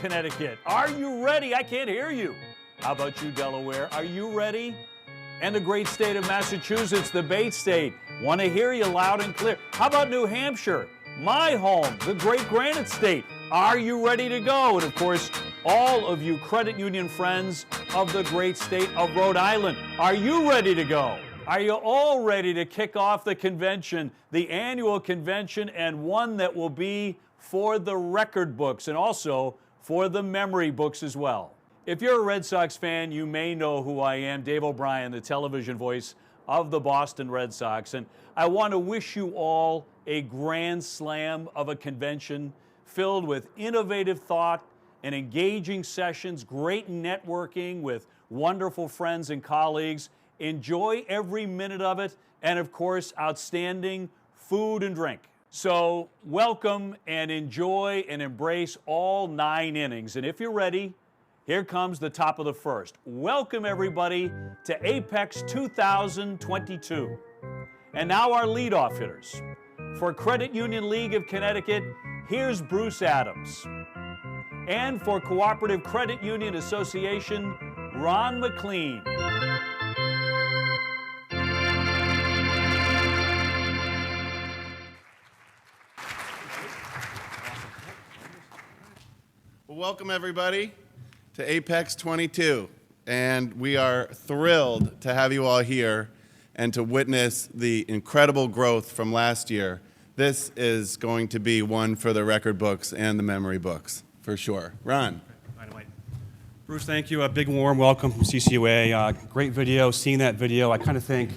Connecticut? Are you ready? I can't hear you. How about you, Delaware? Are you ready? And the great state of Massachusetts, the Bait State. Want to hear you loud and clear. How about New Hampshire? My home, the great Granite State. Are you ready to go? And of course, all of you credit union friends of the great state of Rhode Island, are you ready to go? Are you all ready to kick off the convention, the annual convention, and one that will be for the record books and also for the memory books as well? If you're a Red Sox fan, you may know who I am, Dave O'Brien, the television voice of the Boston Red Sox. And I want to wish you all a grand slam of a convention filled with innovative thought and engaging sessions, great networking with wonderful friends and colleagues. Enjoy every minute of it, and of course, outstanding food and drink. So welcome and enjoy and embrace all 9 innings. And if you're ready, here comes the top of the first. Welcome everybody to Apex 2022. And now our leadoff hitters. For Credit Union League of Connecticut, here's Bruce Adams. And for Cooperative Credit Union Association, Ron McLean. Well, welcome everybody to Apex 22, and we are thrilled to have you all here and to witness the incredible growth from last year. This is going to be one for the record books and the memory books, for sure. Ron. Bruce, thank you. A big warm welcome from CCUA. Great video. Seeing that video, I kind of think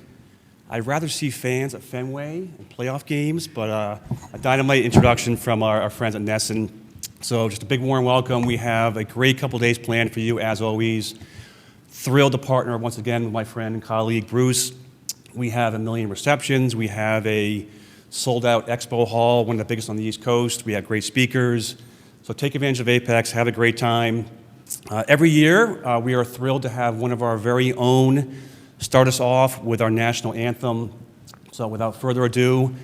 I'd rather see fans at Fenway and playoff games, but a dynamite introduction from our friends at Nussle. So just a big warm welcome. We have a great couple days planned for you, as always. Thrilled to partner once again with my friend and colleague, Bruce. We have 1 million receptions. We have a sold-out expo hall, one of the biggest on the East Coast. We have great speakers. So take advantage of Apex, have a great time. Every year, we are thrilled to have one of our very own start us off with our national anthem. So without further ado,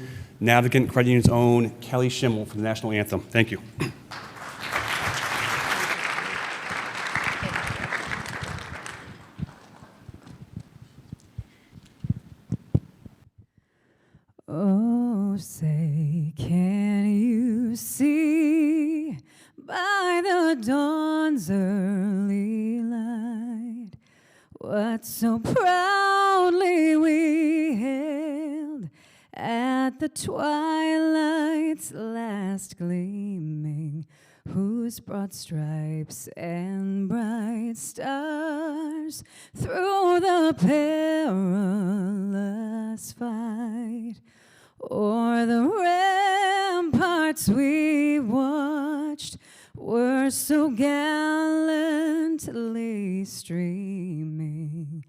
Navigant Credit Union's own Kelly Schimmel for the national anthem. Thank you. Oh, say, can you see by the dawn's early light what so proudly we hailed at the twilight's last gleaming, whose broad stripes and bright stars through the perilous fight o'er the ramparts we watched were so gallantly streaming,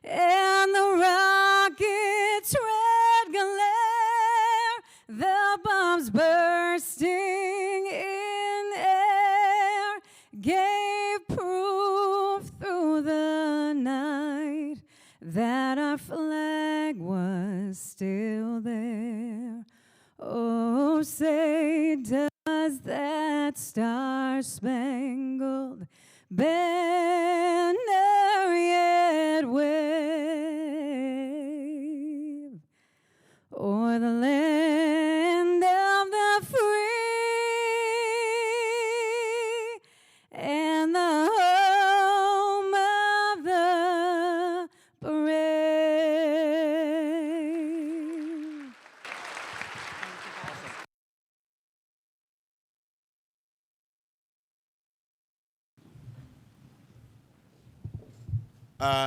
and the rocket's red glare, the bombs bursting in air, gave proof through the night that our flag was still there. Oh, say, does that star-spangled banner yet wave o'er the land of the free and the home of the brave?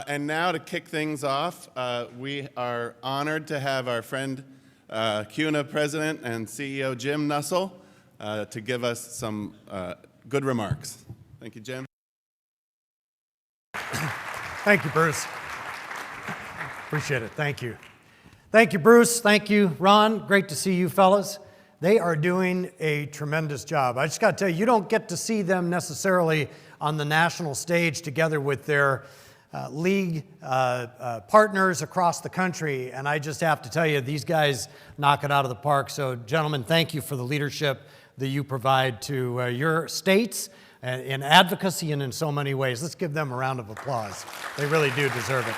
And now to kick things off, we are honored to have our friend CUNA President and CEO Jim Nussle to give us some good remarks. Thank you, Jim. Thank you, Bruce. Appreciate it. Thank you. Thank you, Bruce. Thank you, Ron. Great to see you fellas. They are doing a tremendous job. I just got to tell you, you don't get to see them necessarily on the national stage together with their league partners across the country, and I just have to tell you, these guys knock it out of the park. So, gentlemen, thank you for the leadership that you provide to your states in advocacy and in so many ways. Let's give them a round of applause. They really do deserve it.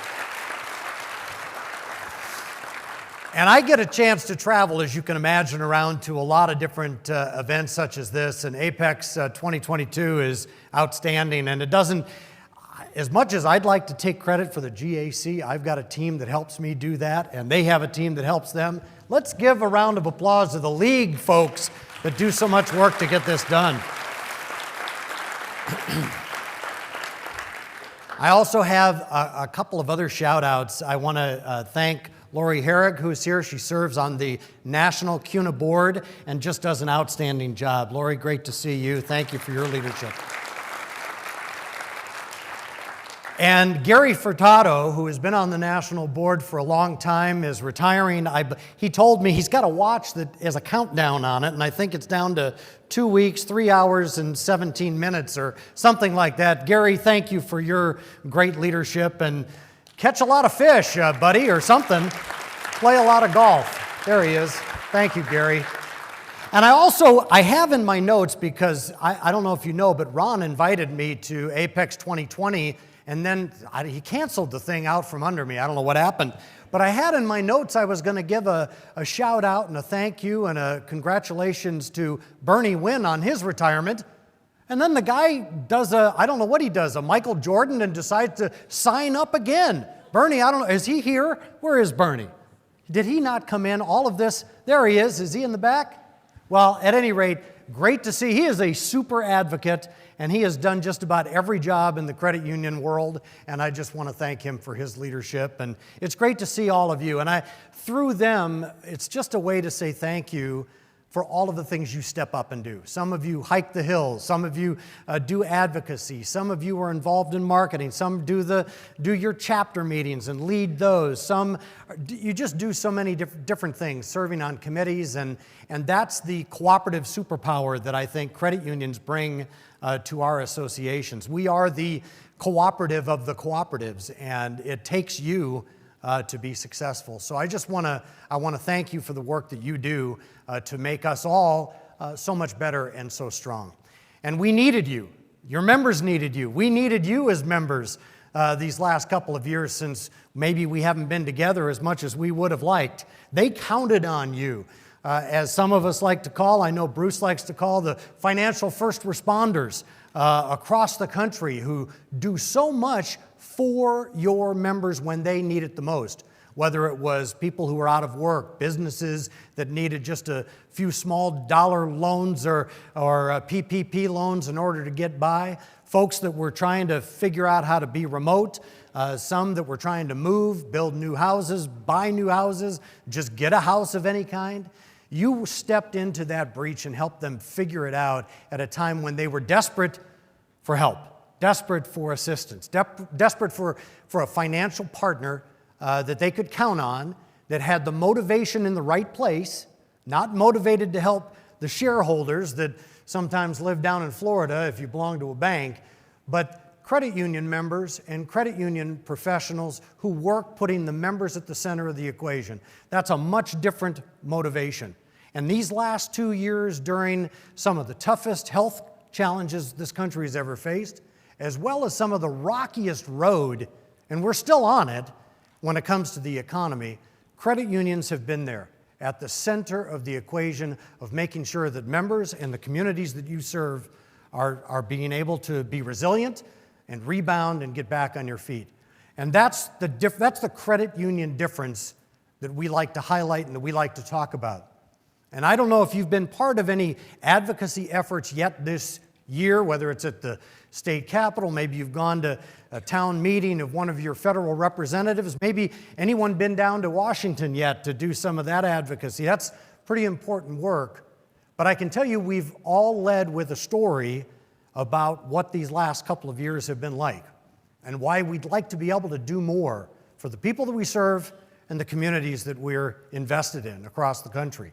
And I get a chance to travel, as you can imagine, around to a lot of different events such as this, and Apex 2022 is outstanding, and it doesn't, as much as I'd like to take credit for the GAC, I've got a team that helps me do that, and they have a team that helps them. Let's give a round of applause to the league folks that do so much work to get this done. I also have a couple of other shout outs. I want to thank Lori Herrig, who is here. She serves on the National CUNA board and just does an outstanding job. Lori, great to see you. Thank you for your leadership. And Gary Furtado, who has been on the national board for a long time, is retiring. He told me he's got a watch that has a countdown on it, and I think it's down to 2 weeks, 3 hours, and 17 minutes, or something like that. Gary, thank you for your great leadership, and catch a lot of fish, buddy, or something. Play a lot of golf. There he is. Thank you, Gary. And I have in my notes, because I don't know if you know, but Ron invited me to Apex 2020, and then he canceled the thing out from under me. I don't know what happened. But I had in my notes I was going to give a shout out and a thank you and a congratulations to Bernie Wynn on his retirement. And then the guy does I don't know what he does, a Michael Jordan, and decides to sign up again. Bernie, I don't know, is he here? Where is Bernie? Did he not come in? All of this, there he is. Is he in the back? Well, at any rate, great to see. He is a super advocate, and he has done just about every job in the credit union world, and I just want to thank him for his leadership. And it's great to see all of you. And through them, it's just a way to say thank you for all of the things you step up and do. Some of you hike the hills. Some of you do advocacy. Some of you are involved in marketing. Some do your chapter meetings and lead those. Some, you just do so many different things, serving on committees, and that's the cooperative superpower that I think credit unions bring to our associations. We are the cooperative of the cooperatives, and it takes you to be successful. So I want to thank you for the work that you do to make us all so much better and so strong. And we needed you. Your members needed you. We needed you as members these last couple of years, since maybe we haven't been together as much as we would have liked. They counted on you. As some of us like to call, I know Bruce likes to call, the financial first responders across the country who do so much for your members when they need it the most. Whether it was people who were out of work, businesses that needed just a few small dollar loans or PPP loans in order to get by, folks that were trying to figure out how to be remote, some that were trying to move, build new houses, buy new houses, just get a house of any kind. You stepped into that breach and helped them figure it out at a time when they were desperate for help, desperate for assistance, desperate for a financial partner that they could count on, that had the motivation in the right place, not motivated to help the shareholders that sometimes live down in Florida if you belong to a bank, but credit union members and credit union professionals who work putting the members at the center of the equation. That's a much different motivation. And these last 2 years, during some of the toughest health challenges this country has ever faced, as well as some of the rockiest road, and we're still on it when it comes to the economy, credit unions have been there at the center of the equation of making sure that members and the communities that you serve are being able to be resilient and rebound and get back on your feet. And that's the credit union difference that we like to highlight and that we like to talk about. And I don't know if you've been part of any advocacy efforts yet this year, whether it's at the state capitol, maybe you've gone to a town meeting of one of your federal representatives, maybe anyone been down to Washington yet to do some of that advocacy. That's pretty important work. But I can tell you we've all led with a story about what these last couple of years have been like and why we'd like to be able to do more for the people that we serve and the communities that we're invested in across the country.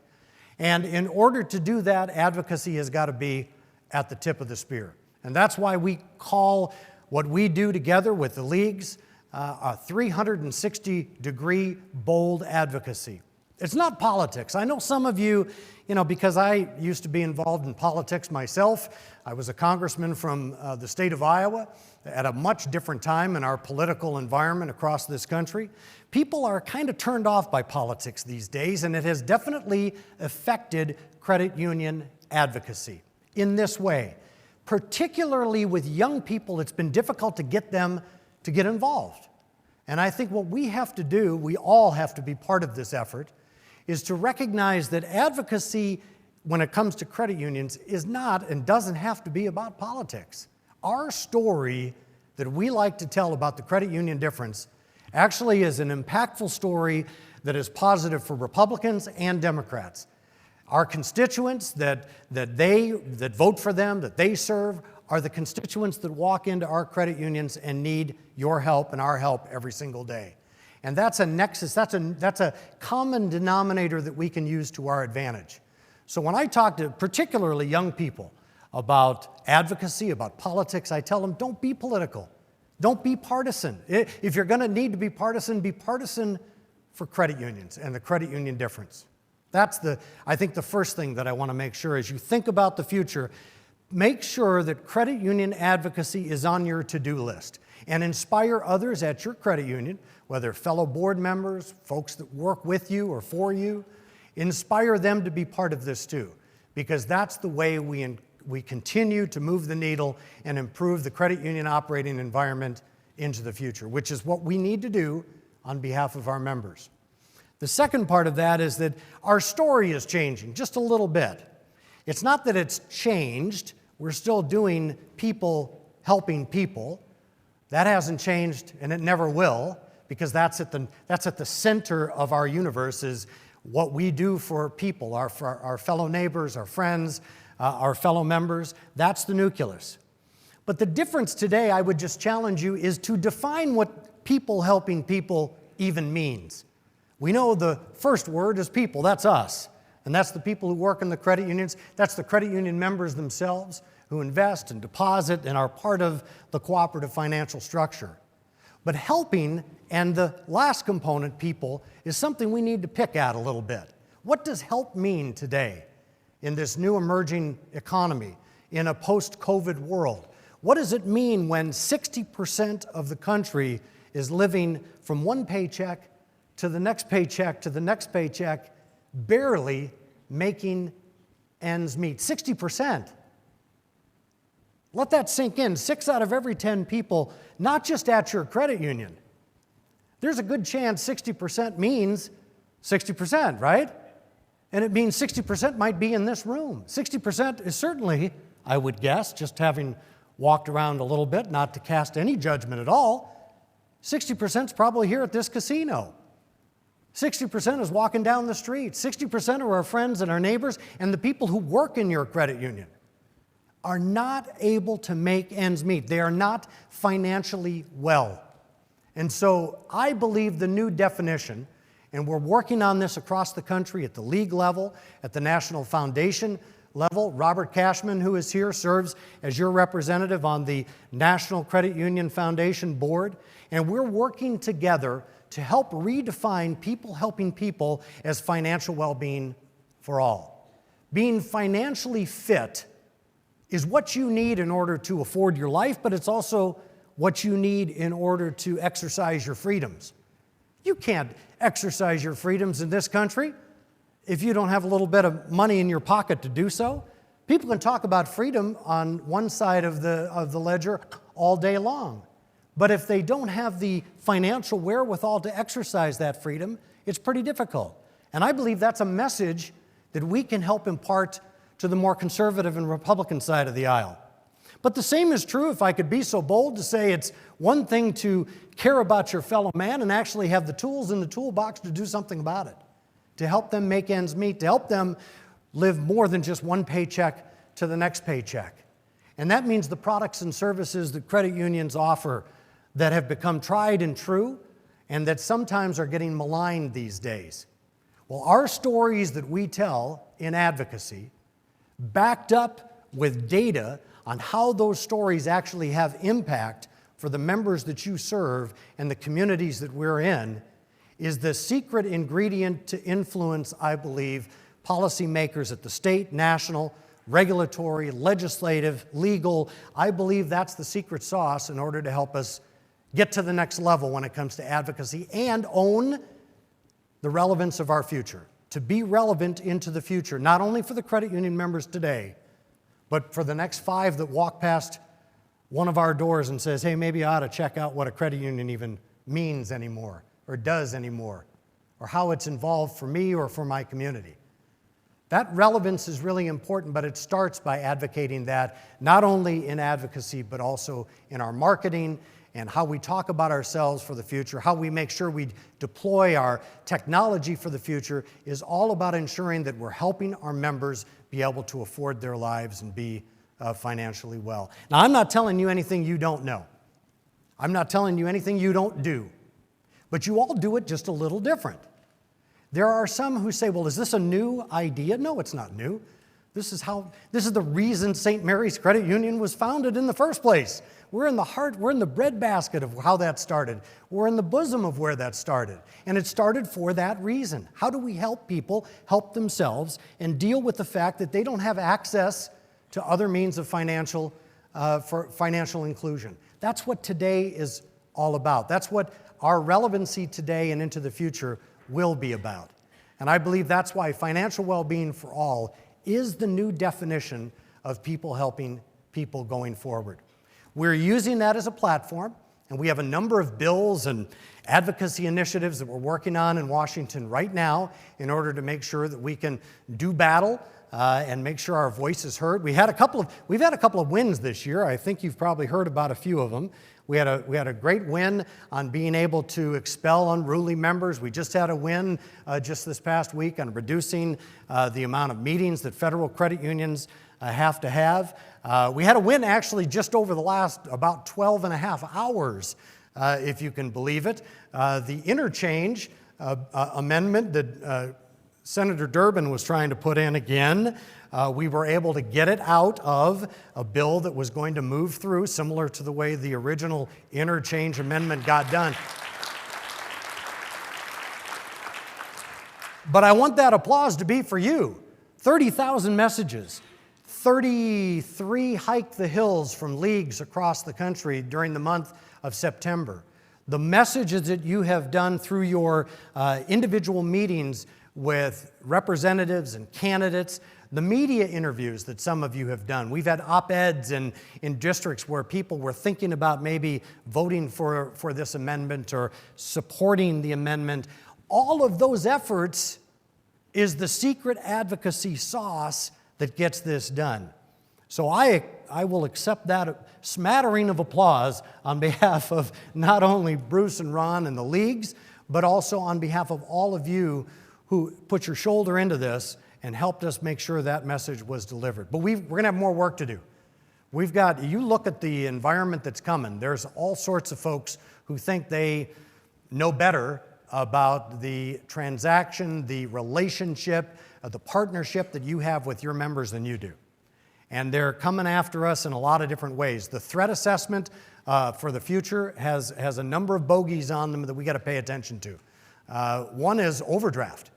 And in order to do that, advocacy has got to be at the tip of the spear. And that's why we call what we do together with the leagues a 360-degree bold advocacy. It's not politics. I know some of you, because I used to be involved in politics myself. I was a congressman from the state of Iowa at a much different time in our political environment across this country. People are kind of turned off by politics these days, and it has definitely affected credit union advocacy in this way. Particularly with young people, it's been difficult to get them to get involved. And I think what we have to do, we all have to be part of this effort, is to recognize that advocacy, when it comes to credit unions, is not and doesn't have to be about politics. Our story that we like to tell about the credit union difference actually is an impactful story that is positive for Republicans and Democrats. Our constituents that vote for them, that they serve, are the constituents that walk into our credit unions and need your help and our help every single day. And that's a nexus, that's a common denominator that we can use to our advantage. So when I talk to particularly young people about advocacy, about politics, I tell them, don't be political. Don't be partisan. If you're going to need to be partisan for credit unions and the credit union difference. That's I think the first thing that I want to make sure as you think about the future, make sure that credit union advocacy is on your to-do list and inspire others at your credit union, whether fellow board members, folks that work with you or for you, inspire them to be part of this too, because that's the way we continue to move the needle and improve the credit union operating environment into the future, which is what we need to do on behalf of our members. The second part of that is that our story is changing just a little bit. It's not that it's changed. We're still doing people helping people. That hasn't changed, and it never will, because that's at the center of our universe is what we do for people, our fellow neighbors, our friends, our fellow members. That's the nucleus. But the difference today, I would just challenge you, is to define what people helping people even means. We know the first word is people, that's us. And that's the people who work in the credit unions. That's the credit union members themselves who invest and deposit and are part of the cooperative financial structure. But helping, and the last component, people, is something we need to pick at a little bit. What does help mean today in this new emerging economy, in a post-COVID world? What does it mean when 60% of the country is living from one paycheck to the next paycheck to the next paycheck, barely making ends meet? 60%. Let that sink in. 6 out of every 10 people, not just at your credit union. There's a good chance 60% means 60%, right? And it means 60% might be in this room. 60% is certainly, I would guess, just having walked around a little bit, not to cast any judgment at all, 60% is probably here at this casino. 60% is walking down the street. 60% of our friends and our neighbors and the people who work in your credit union are not able to make ends meet. They are not financially well. And so I believe the new definition, and we're working on this across the country at the league level, at the National Foundation level. Robert Cashman, who is here, serves as your representative on the National Credit Union Foundation Board. And we're working together to help redefine people helping people as financial well-being for all. Being financially fit is what you need in order to afford your life, but it's also what you need in order to exercise your freedoms. You can't exercise your freedoms in this country if you don't have a little bit of money in your pocket to do so. People can talk about freedom on one side of the ledger all day long. But if they don't have the financial wherewithal to exercise that freedom, it's pretty difficult. And I believe that's a message that we can help impart to the more conservative and Republican side of the aisle. But the same is true, if I could be so bold, to say it's one thing to care about your fellow man and actually have the tools in the toolbox to do something about it, to help them make ends meet, to help them live more than just one paycheck to the next paycheck. And that means the products and services that credit unions offer that have become tried and true and that sometimes are getting maligned these days. Well, our stories that we tell in advocacy, backed up with data on how those stories actually have impact for the members that you serve and the communities that we're in, is the secret ingredient to influence, I believe, policymakers at the state, national, regulatory, legislative, legal. I believe that's the secret sauce in order to help us get to the next level when it comes to advocacy and own the relevance of our future. To be relevant into the future, not only for the credit union members today, but for the next 5 that walk past one of our doors and says, hey, maybe I ought to check out what a credit union even means anymore, or does anymore, or how it's involved for me or for my community. That relevance is really important, but it starts by advocating that, not only in advocacy, but also in our marketing and how we talk about ourselves for the future, how we make sure we deploy our technology for the future, is all about ensuring that we're helping our members be able to afford their lives and be financially well. Now, I'm not telling you anything you don't know. I'm not telling you anything you don't do. But you all do it just a little different. There are some who say, well, is this a new idea? No, it's not new. This is the reason St. Mary's Credit Union was founded in the first place. We're in the heart, we're in the breadbasket of how that started. We're in the bosom of where that started. And it started for that reason. How do we help people help themselves and deal with the fact that they don't have access to other means of financial inclusion? That's what today is all about. That's what our relevancy today and into the future will be about. And I believe that's why financial well-being for all is the new definition of people helping people going forward. We're using that as a platform, and we have a number of bills and advocacy initiatives that we're working on in Washington right now in order to make sure that we can do battle and make sure our voice is heard. We've had a couple of wins this year. I think you've probably heard about a few of them. We had a great win on being able to expel unruly members. We just had a win just this past week on reducing the amount of meetings that federal credit unions have to have. We had a win actually just over the last about 12 and a half hours, if you can believe it. The interchange amendment that Senator Durbin was trying to put in again, we were able to get it out of a bill that was going to move through, similar to the way the original interchange amendment got done. But I want that applause to be for you. 30,000 messages, 33 Hike the Hills from leagues across the country during the month of September. The messages that you have done through your individual meetings with representatives and candidates, the media interviews that some of you have done. We've had op-eds in districts where people were thinking about maybe voting for this amendment or supporting the amendment. All of those efforts is the secret advocacy sauce that gets this done. So I will accept that smattering of applause on behalf of not only Bruce and Ron and the leagues, but also on behalf of all of you who put your shoulder into this and helped us make sure that message was delivered. But we're going to have more work to do. You look at the environment that's coming, there's all sorts of folks who think they know better about the transaction, the relationship, the partnership that you have with your members than you do. And they're coming after us in a lot of different ways. The threat assessment for the future has a number of bogeys on them that we got to pay attention to. One is overdraft.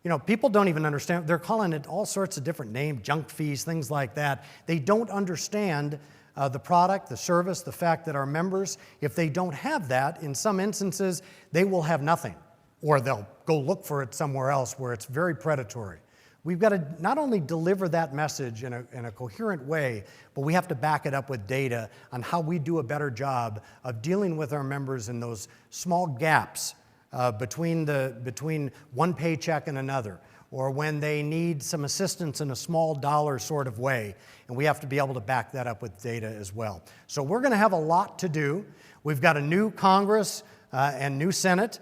You know, people don't even understand. They're calling it all sorts of different names, junk fees, things like that. They don't understand the product, the service, the fact that our members, if they don't have that, in some instances, they will have nothing. Or they'll go look for it somewhere else where it's very predatory. We've got to not only deliver that message in a coherent way, but we have to back it up with data on how we do a better job of dealing with our members in those small gaps between one paycheck and another, or when they need some assistance in a small dollar sort of way. And we have to be able to back that up with data as well. So we're going to have a lot to do. We've got a new Congress and new Senate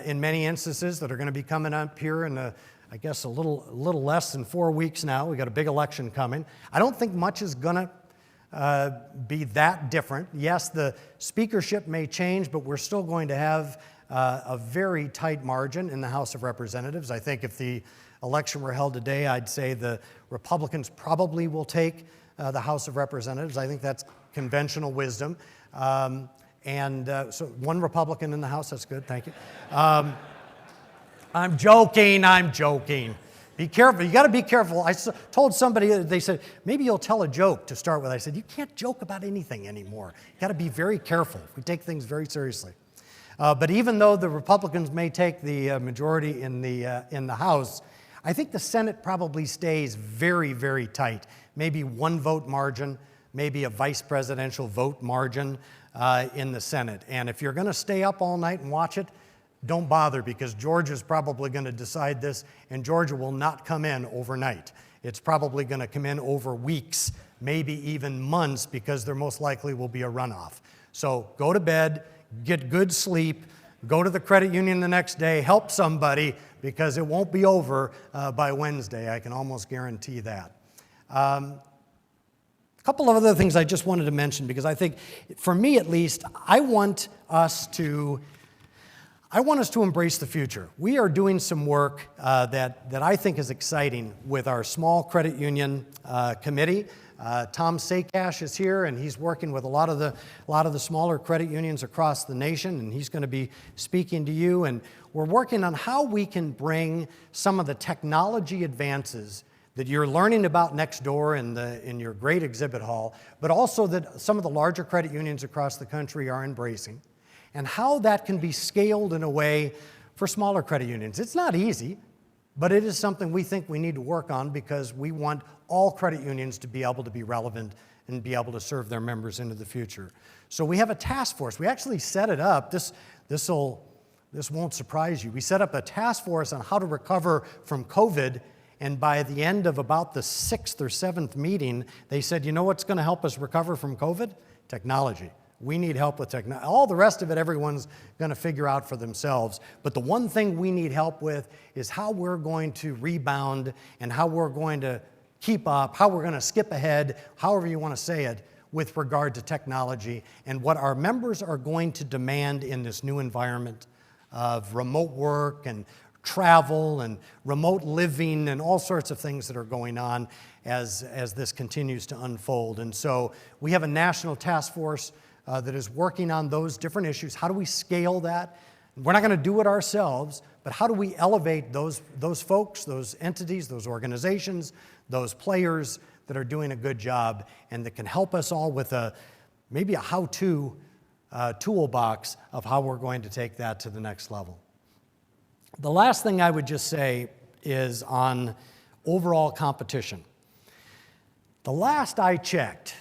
in many instances that are going to be coming up here in I guess a little less than 4 weeks now. We've got a big election coming. I don't think much is going to be that different. Yes, the speakership may change, but we're still going to have a very tight margin in the House of Representatives. I think if the election were held today, I'd say the Republicans probably will take the House of Representatives. I think that's conventional wisdom. So one Republican in the House, that's good, thank you. I'm joking, I'm joking. Be careful, you gotta be careful. Told somebody, they said, maybe you'll tell a joke to start with. I said, you can't joke about anything anymore. You gotta be very careful. We take things very seriously. But even though the Republicans may take the majority in the House, I think the Senate probably stays very, very tight. Maybe one vote margin, maybe a vice presidential vote margin in the Senate. And if you're gonna stay up all night and watch it, don't bother, because Georgia's probably going to decide this, and Georgia will not come in overnight. It's probably going to come in over weeks, maybe even months, because there most likely will be a runoff. So go to bed, get good sleep, go to the credit union the next day, help somebody, because it won't be over by Wednesday. I can almost guarantee that. A couple of other things I just wanted to mention, because I think, for me at least, I want us to embrace the future. We are doing some work that I think is exciting with our small credit union committee. Tom Sakash is here, and he's working with a lot of the smaller credit unions across the nation, and he's going to be speaking to you. And we're working on how we can bring some of the technology advances that you're learning about next door in your great exhibit hall, but also that some of the larger credit unions across the country are embracing, and how that can be scaled in a way for smaller credit unions. It's not easy, but it is something we think we need to work on, because we want all credit unions to be able to be relevant and be able to serve their members into the future. So we have a task force. We actually set it up. This won't surprise you. We set up a task force on how to recover from COVID, and by the end of about the 6th or 7th meeting, they said, you know what's going to help us recover from COVID? Technology. We need help with technology. All the rest of it, everyone's going to figure out for themselves. But the one thing we need help with is how we're going to rebound, and how we're going to keep up, how we're going to skip ahead, however you want to say it, with regard to technology, and what our members are going to demand in this new environment of remote work and travel and remote living and all sorts of things that are going on as this continues to unfold. And so we have a national task force that is working on those different issues. How do we scale that? We're not going to do it ourselves, but how do we elevate those folks, those entities, those organizations, those players that are doing a good job and that can help us all with maybe a how-to toolbox of how we're going to take that to the next level. The last thing I would just say is on overall competition. The last I checked,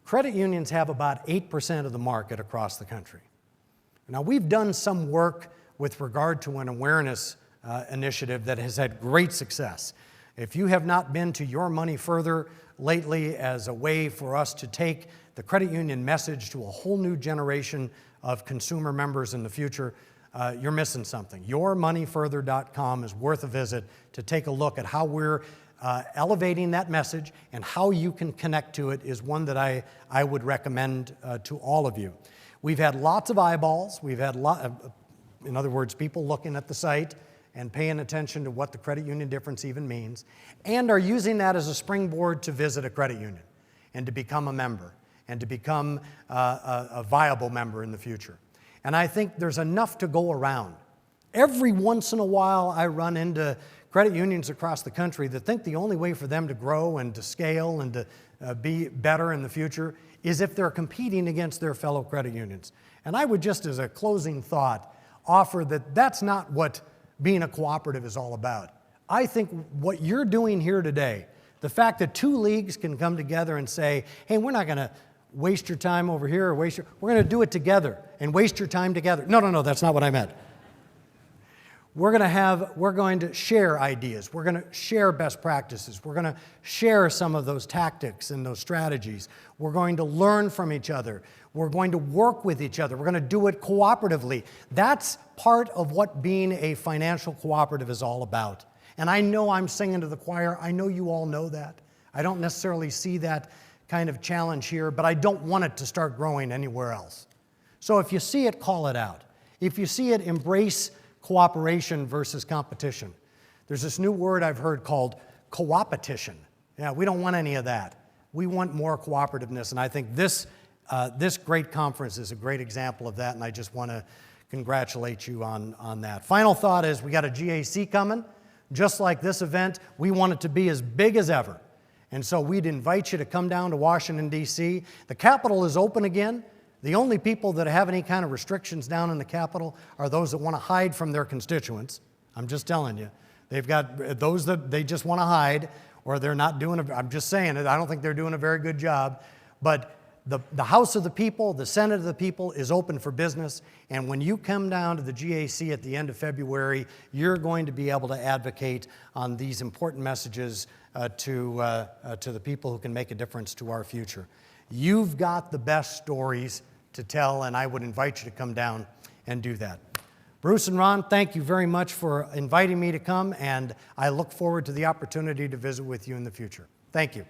credit unions have about 8% of the market across the country. Now, we've done some work with regard to an awareness initiative that has had great success. If you have not been to Your Money Further lately as a way for us to take the credit union message to a whole new generation of consumer members in the future, you're missing something. YourMoneyFurther.com is worth a visit to take a look at how we're elevating that message, and how you can connect to it is one that I would recommend to all of you. We've had lots of eyeballs. We've had in other words, people looking at the site and paying attention to what the credit union difference even means, and are using that as a springboard to visit a credit union and to become a member and to become a viable member in the future. And I think there's enough to go around. Every once in a while, I run into credit unions across the country that think the only way for them to grow and to scale and to be better in the future is if they're competing against their fellow credit unions. And I would just, as a closing thought, offer that that's not what being a cooperative is all about. I think what you're doing here today, the fact that two leagues can come together and say, hey, we're not going to waste your time over here or we're going to do it together and waste your time together. No, that's not what I meant. We're going to share ideas. We're going to share best practices. We're going to share some of those tactics and those strategies. We're going to learn from each other. We're going to work with each other. We're going to do it cooperatively. That's part of what being a financial cooperative is all about. And I know I'm singing to the choir. I know you all know that. I don't necessarily see that kind of challenge here, but I don't want it to start growing anywhere else. So if you see it, call it out. If you see it, embrace cooperation versus competition. There's this new word I've heard called co-opetition. Yeah, we don't want any of that. We want more cooperativeness, and I think this great conference is a great example of that, and I just want to congratulate you on that. Final thought is we got a GAC coming. Just like this event, we want it to be as big as ever. And so we'd invite you to come down to Washington, D.C. The Capitol is open again. The only people that have any kind of restrictions down in the Capitol are those that want to hide from their constituents. I'm just telling you. They've got those that they just want to hide, or they're not doing I'm just saying it, I don't think they're doing a very good job. But the House of the People, the Senate of the People is open for business, and when you come down to the GAC at the end of February, you're going to be able to advocate on these important messages to the people who can make a difference to our future. You've got the best stories to tell, and I would invite you to come down and do that. Bruce and Ron, thank you very much for inviting me to come, and I look forward to the opportunity to visit with you in the future. Thank you.